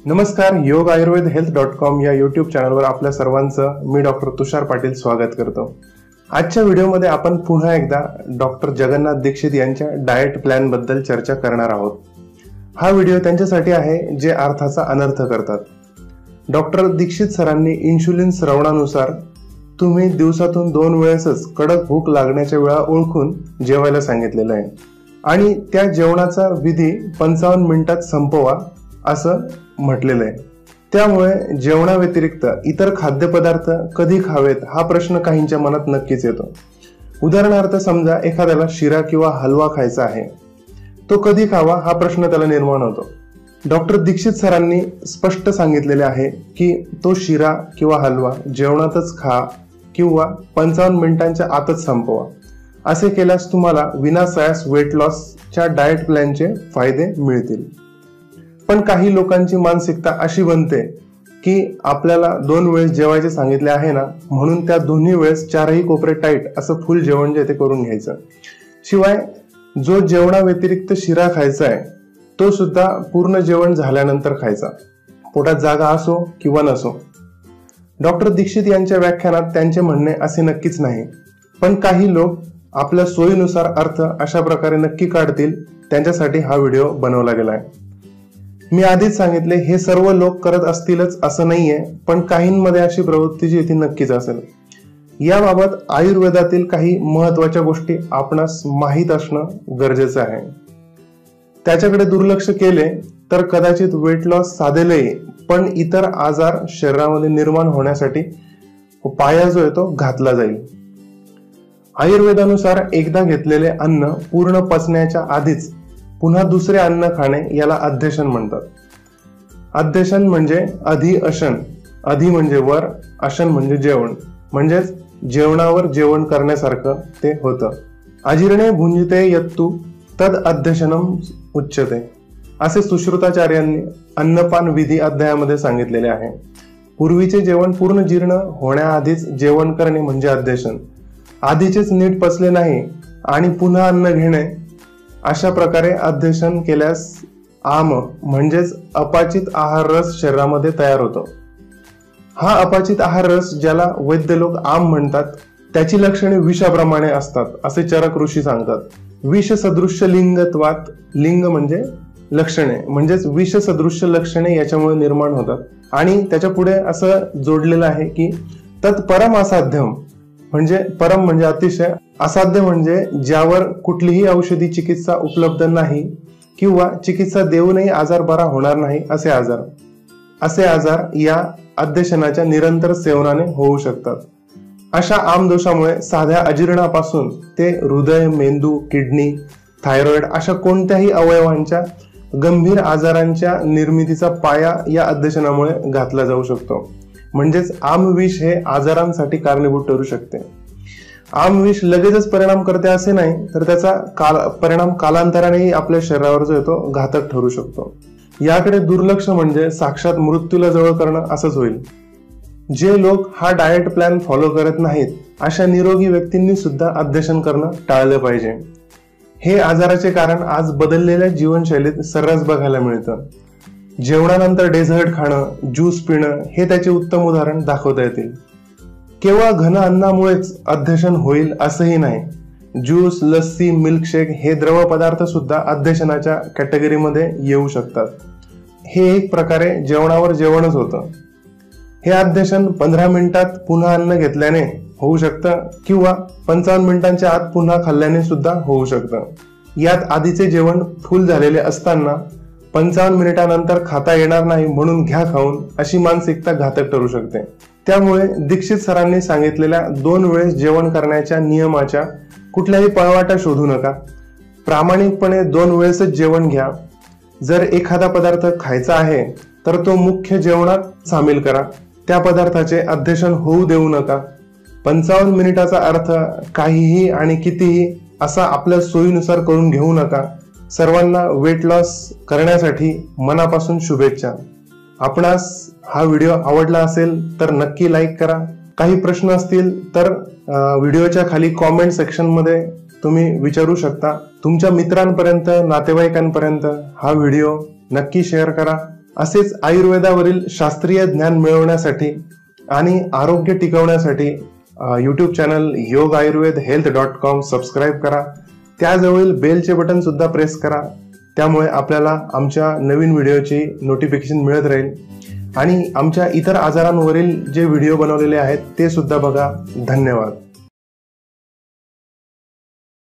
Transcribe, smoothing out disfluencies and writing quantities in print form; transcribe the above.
नमस्कार, योग आयुर्वेद हेल्थ.com या यूट्यूब चॅनलवर आपल्या सर्वांचं मी डॉक्टर तुषार पाटील स्वागत करतो। आजच्या व्हिडिओमध्ये आपण पुन्हा एकदा डॉक्टर जगन्नाथ दीक्षित यांच्या डाएट प्लॅन बद्दल चर्चा करणार आहोत। हा व्हिडिओ त्यांच्यासाठी आहे जे अर्थाचा अनर्थ करतात। डॉक्टर दीक्षित सरांनी इन्शुलिन स्रवणानुसार तुम्ही दिवसातून 2 वेळेसच कडक भूक लागण्याच्या वेळा ओळखून जेवायला सांगितलेलं आहे आणि त्या जेवणाचा विधी 55 मिनिटात संपवा असं म्हटलेलं आहे। त्यामुळे जेवणाव्यतिरिक्त इतर खाद्यपदार्थ कधी खावेत हा प्रश्न काहींच्या मनात नक्कीच येतो। उदाहरणार्थ समजा एखाद्याला शिरा किंवा हलवा खायचा आहे, तो कधी खावा हा प्रश्न त्याला निर्माण होतो। डॉक्टर दीक्षित सरांनी स्पष्ट सांगितलेले आहे की तो शिरा किंवा हलवा जेवणातच खा किंवा 55 मिनिटांच्या आतच संपवा। असे केल्यास तुम्हाला विनासायास वेट लॉसच्या डाएट प्लॅनचे फायदे मिळतील। पण काही लोकांची मानसिकता अशी बनते की आपल्याला 2 वेळेस जेवायचे सांगितले आहे ना, म्हणून त्या दोन्ही वेळेस 4ही कोपरे टाईट असं फुल जेवण जे ते करून घ्यायचं। शिवाय जो जेवणाव्यतिरिक्त शिरा खायचा आहे तो सुद्धा पूर्ण जेवण झाल्यानंतर खायचा, पोटात जागा असो किंवा नसो। डॉक्टर दीक्षित यांच्या व्याख्यानात त्यांचे म्हणणे असे नक्कीच नाही, पण काही लोक आपल्या सोयीनुसार अर्थ अशा प्रकारे नक्की काढतील, त्यांच्यासाठी हा व्हिडिओ बनवला गेला आहे। मी आधीच सांगितले हे सर्व लोक करत असतीलच असं नाहीये, पण काहींमध्ये अशी प्रवृत्ती जी ती नक्कीच असेल। याबाबत आयुर्वेदातील काही महत्त्वाच्या गोष्टी आपणास माहीत असणं गरजेचं आहे। त्याच्याकडे दुर्लक्ष केले तर कदाचित वेट लॉस साधेलही, पण इतर आजार शरीरामध्ये निर्माण होण्यासाठी पाया जो आहे तो घातला जाईल। आयुर्वेदानुसार एकदा घेतलेले अन्न पूर्ण पचण्याच्या आधीच पुन्हा दुसरे अन्न खाणे याला अध्यशन म्हणतात। अध्यशन म्हणजे अधि अशन, अधि म्हणजे वर, अशन म्हणजे जेवण, म्हणजेच जेवणावर जेवण करण्यासारखं ते होतं। अजीर्णे भुंजिते यत्तु तद अध्यशनम उच्यते असे सुश्रुताचार्यांनी अन्नपान विधी अध्यायामध्ये सांगितलेले आहे। पूर्वीचे जेवण पूर्ण जीर्ण होण्याआधीच जेवण करणे म्हणजे अध्यशन। आधीचेच नीट पचले नाही आणि पुन्हा अन्न घेणे, अशा प्रकारे अध्यशन केल्यास आम म्हणजेच अपाचित आहार रस शरीरामध्ये तयार होतो। हा अपाचित आहार रस ज्याला वैद्य लोक आम म्हणतात, त्याची लक्षणे विषाप्रमाणे असतात असे चरक ऋषी सांगतात। विष सदृश्य लिंगत्वात, लिंग म्हणजे लक्षणे, म्हणजेच विष सदृश्य लक्षणे याच्यामुळे निर्माण होतात। आणि त्याच्या पुढे असं जोडलेलं आहे की तत्परम असाध्यम, म्हणजे परम म्हणजे अतिशय, असाध्य म्हणजे ज्यावर कुठलीही औषधी चिकित्सा उपलब्ध नाही किंवा चिकित्सा देऊनही आजार बरा होणार नाही असे आजार या अध्यशनाच्या निरंतर सेवनाने होऊ शकतात। अशा आमदोषामुळे साध्या अजीर्णापासून ते हृदय, मेंदू, किडनी, थायरॉइड अशा कोणत्याही अवयवांच्या गंभीर आजारांच्या निर्मितीचा पाया या अध्यशनामुळे घातला जाऊ शकतो। म्हणजेच आमविष हे आजारांसाठी कारणीभूत ठरू शकते। आमविष लगेचच परिणाम करते असे नाही, तर त्याचा परिणाम कालांतरानेही आपल्या शरीरावर जो येतो घातक ठरू शकतो। याकडे दुर्लक्ष म्हणजे साक्षात मृत्यूला जवळ करणं असंच होईल। जे लोक हा डाएट प्लॅन फॉलो करत नाहीत अशा निरोगी व्यक्तींनी सुद्धा अध्यशन करणं टाळलं पाहिजे। हे आजाराचे कारण आज बदललेल्या जीवनशैलीत सर्रास बघायला मिळतं। जेवणानंतर डेझर्ट खाणं, ज्यूस पिणं हे त्याचे उत्तम उदाहरण दाखवता येतील। केवळ घन अन्नामुळेच अध्यशन होईल असंही नाही। ज्यूस, लस्सी, मिल्कशेक हे द्रव पदार्थ सुद्धा अध्यशनाच्या कॅटेगरीमध्ये येऊ शकतात। हे एक प्रकारे जेवणावर जेवणच होतं। हे अध्यशन 15 मिनिटात पुन्हा अन्न घेतल्याने होऊ शकतं किंवा 55 मिनिटांच्या आत पुन्हा खाल्ल्याने सुद्धा होऊ शकतं। यात आधीचे जेवण फुल झालेले असताना 55 मिनिटानंतर खाता येणार नाही म्हणून घ्या खाऊन, अशी मानसिकता घातक ठरू शकते। त्यामुळे दीक्षित सरांनी सांगितलेल्या 2 वेळेस जेवण करण्याच्या नियमाच्या कुठल्याही पळवाटा शोधू नका। प्रामाणिकपणे 2 वेळेसच जेवण घ्या। जर एखादा पदार्थ खायचा आहे तर तो मुख्य जेवणात सामील करा। त्या पदार्थाचे अध्यशन होऊ देऊ नका। 55 मिनिटाचा अर्थ काहीही आणि कितीही असा आपल्या सोयीनुसार करून घेऊ नका। सर्वांना वेट लॉस करण्यासाठी मनापासून शुभेच्छा। आपणास हा व्हिडिओ आवडला असेल तर नक्की लाईक करा। काही प्रश्न असतील तर व्हिडिओच्या खाली कॉमेंट सेक्शन मध्ये तुम्ही विचारू शकता। तुमच्या मित्रांपर्यंत, नातेवाईकांपर्यंत हा व्हिडिओ नक्की शेअर करा। असेच आयुर्वेदावरील शास्त्रीय ज्ञान मिळवण्यासाठी आणि आरोग्य टिकवण्यासाठी यूट्यूब चॅनल yogaayurvedhealth.com सबस्क्राईब करा. त्याजवळील बेलचे बटन सुद्धा प्रेस करा. त्यामुळे आपल्याला आमच्या नवीन व्हिडिओची नोटिफिकेशन मिळत राहील. आणि आमच्या इतर आजारांवरील जे व्हिडिओ बनवलेले आहेत ते सुद्धा बघा. धन्यवाद.